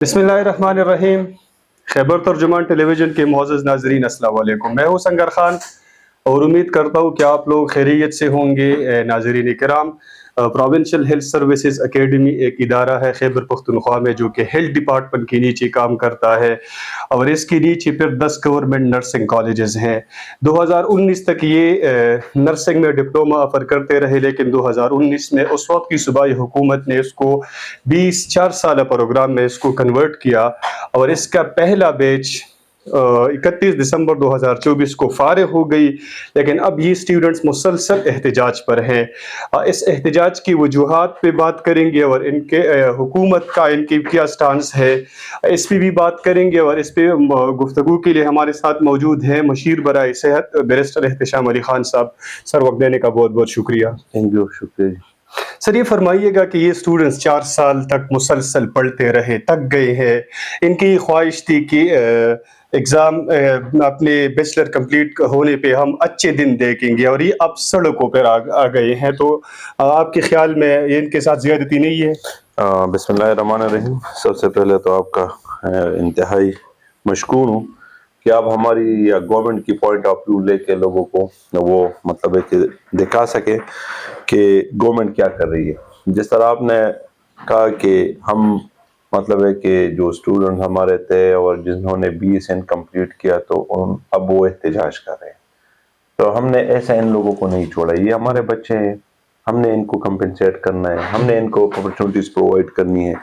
बिस्मिल्लाहिर्रहमानिर्रहीम। खैबर तर्जुमान टेलीविज़न के मुअज़्ज़ज़ नाज़रीन, अस्सलाम वालेकुम। मैं हूँ संगर खान और उम्मीद करता हूँ कि आप लोग खैरियत से होंगे। नाज़रीन किराम, प्रोविंशियल हेल्थ सर्विसेज एकेडमी एक इदारा है खैबर पख्तूनख्वा में जो कि हेल्थ डिपार्टमेंट के नीचे काम करता है, और इसके नीचे फिर 10 गवर्नमेंट नर्सिंग कॉलेजेस हैं। 2019 तक ये नर्सिंग में डिप्लोमा ऑफर करते रहे, लेकिन 2019 में उस वक्त की सूबाई हुकूमत ने इसको 4 साल प्रोग्राम में इसको कन्वर्ट किया, और इसका पहला बैच 31 दिसंबर 2024 को फारिग हो गई। लेकिन अब ये स्टूडेंट्स मुसलसल एहतजाज पर हैं। इस एहतजाज की वजूहात पे बात करेंगे और इनके हुकूमत का इनकी क्या स्टांस है, इस पे भी बात करेंगे। और इस पे गुफ्तगू के लिए हमारे साथ मौजूद हैं मशीर बराए सेहत बैरिस्टर एहतशाम अली खान साहब। सर, वक्त देने का बहुत बहुत शुक्रिया। थैंक यू, शुक्रिया जी। सर, ये फरमाइएगा कि ये स्टूडेंट्स 4 साल तक मुसलसल पढ़ते रहे, थक गए हैं। इनकी ख्वाहिश थी कि एग्ज़ाम अपने बैचलर कंप्लीट होने पे हम अच्छे दिन देखेंगे, और ये अब सड़कों पर आ गए हैं। तो आपके ख्याल में ये इनके साथ ज़्यादती नहीं है? बिस्मिल्लाहिर्रहमानिर्रहीम। सबसे पहले तो आपका इंतहाई मशकूर हूँ कि आप हमारी या गवर्नमेंट की पॉइंट ऑफ व्यू लेके लोगों को वो मतलब है कि दिखा सके कि गवर्नमेंट क्या कर रही है। जिस तरह आपने कहा कि हम मतलब है कि जो स्टूडेंट हमारे थे और जिन्होंने BSN कंप्लीट किया तो अब वो एहतजाज कर रहे हैं, तो हमने ऐसा इन लोगों को नहीं छोड़ा। ये हमारे बच्चे हैं, हमने इनको कंपनसेट करना है, हमने इनको अपॉर्चुनिटीज प्रोवाइड करनी है।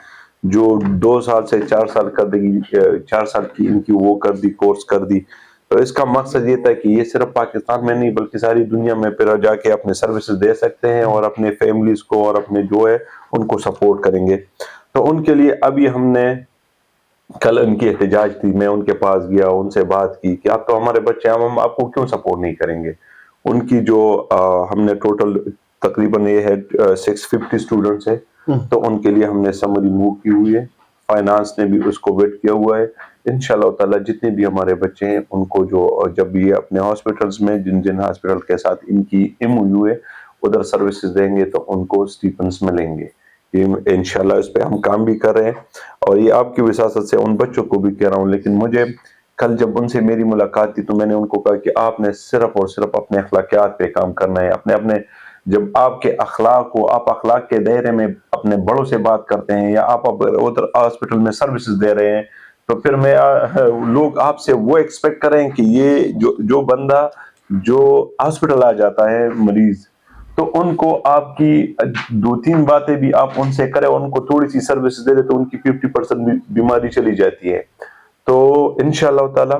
जो 2 साल से 4 साल कर देगी, 4 साल की इनकी वो कर दी, कोर्स कर दी, तो इसका मकसद ये था कि ये सिर्फ पाकिस्तान में नहीं बल्कि सारी दुनिया में फिर जाके अपने सर्विसेज दे सकते हैं और अपने फैमिलीज को और अपने जो है उनको सपोर्ट करेंगे। तो उनके लिए अभी हमने कल उनकी एहतजाज थी, मैं उनके पास गया, उनसे बात की कि आप तो हमारे बच्चे हैं, हम आपको क्यों सपोर्ट नहीं करेंगे। उनकी जो हमने टोटल तकरीबन ये है 650 स्टूडेंट्स है, तो उनके लिए हमने समरी मूव की हुई है। फाइनेंस ने भी उसको वेट किया हुआ है। इंशाल्लाह ताला जितने भी हमारे बच्चे हैं उनको जो जब ये अपने हॉस्पिटल्स में जिन जिन हॉस्पिटल के साथ इनकी MOU है उधर सर्विसेज देंगे तो उनको स्टीपेंड्स मिलेंगे। ये इंशाल्लाह इस पे हम काम भी कर रहे हैं और ये आपकी विसासत से उन बच्चों को भी कह रहा हूँ। लेकिन मुझे कल जब उनसे मेरी मुलाकात थी तो मैंने उनको कहा कि आपने सिर्फ और सिर्फ अपने अखलाकियात पे काम करना है। अपने अपने जब आपके अखलाक को आप अखलाक के दायरे में अपने बड़ों से बात करते हैं या आप उधर हॉस्पिटल में सर्विसेज दे रहे हैं तो फिर मैं लोग आपसे वो एक्सपेक्ट करें कि ये जो बंदा जो हॉस्पिटल आ जाता है मरीज, तो उनको आपकी 2-3 बातें भी आप उनसे करें, उनको थोड़ी सी सर्विस दे दे तो उनकी 50% बीमारी चली जाती है। तो इंशाल्लाह ताला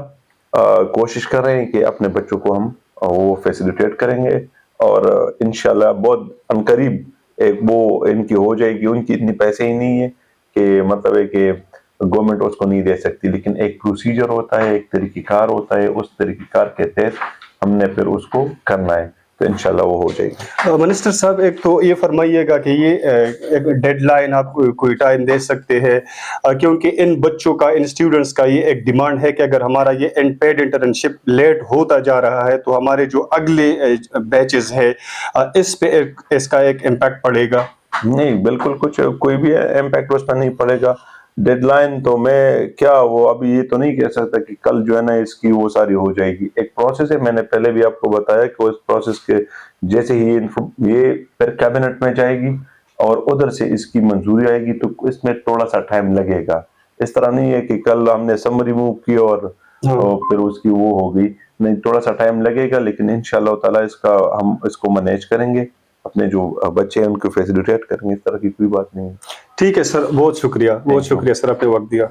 कोशिश कर रहे हैं कि अपने बच्चों को हम वो फैसिलिटेट करेंगे और इंशाल्लाह बहुत अनकरीब एक वो इनकी हो जाएगी। उनकी इतनी पैसे ही नहीं है कि मतलब है कि गवर्नमेंट उसको नहीं दे सकती, लेकिन एक प्रोसीजर होता है, एक तरीक़ेकार होता है, उस तरीक़ेकार के तहत हमने फिर उसको करना है, तो इंशाल्लाह वो हो जाएगी। मिनिस्टर साहब, एक तो ये फरमाइएगा कि ये एक डेडलाइन आप कोई टाइम दे सकते हैं, क्योंकि इन बच्चों का, इन स्टूडेंट्स का ये एक डिमांड है कि अगर हमारा ये अनपेड इंटर्नशिप लेट होता जा रहा है तो हमारे जो अगले बैचेस है इस पे इसका एक इम्पैक्ट पड़ेगा। नहीं, बिल्कुल कुछ कोई भी इम्पैक्ट उस पर नहीं पड़ेगा। डेडलाइन तो मैं क्या वो अभी ये तो नहीं कह सकता कि कल जो है ना इसकी वो सारी हो जाएगी। एक प्रोसेस है, मैंने पहले भी आपको बताया कि उस प्रोसेस के जैसे ही ये फिर कैबिनेट में जाएगी और उधर से इसकी मंजूरी आएगी तो इसमें थोड़ा सा टाइम लगेगा। इस तरह नहीं है कि कल हमने समरी मूव की और फिर उसकी वो हो गई। नहीं, थोड़ा सा टाइम लगेगा, लेकिन इंशाल्लाह ताला इसका हम इसको मैनेज करेंगे, अपने जो बच्चे हैं उनको फैसिलिटेट करेंगे। इस तरह की कोई बात नहीं है। ठीक है सर, बहुत शुक्रिया सर, आपने वक्त दिया।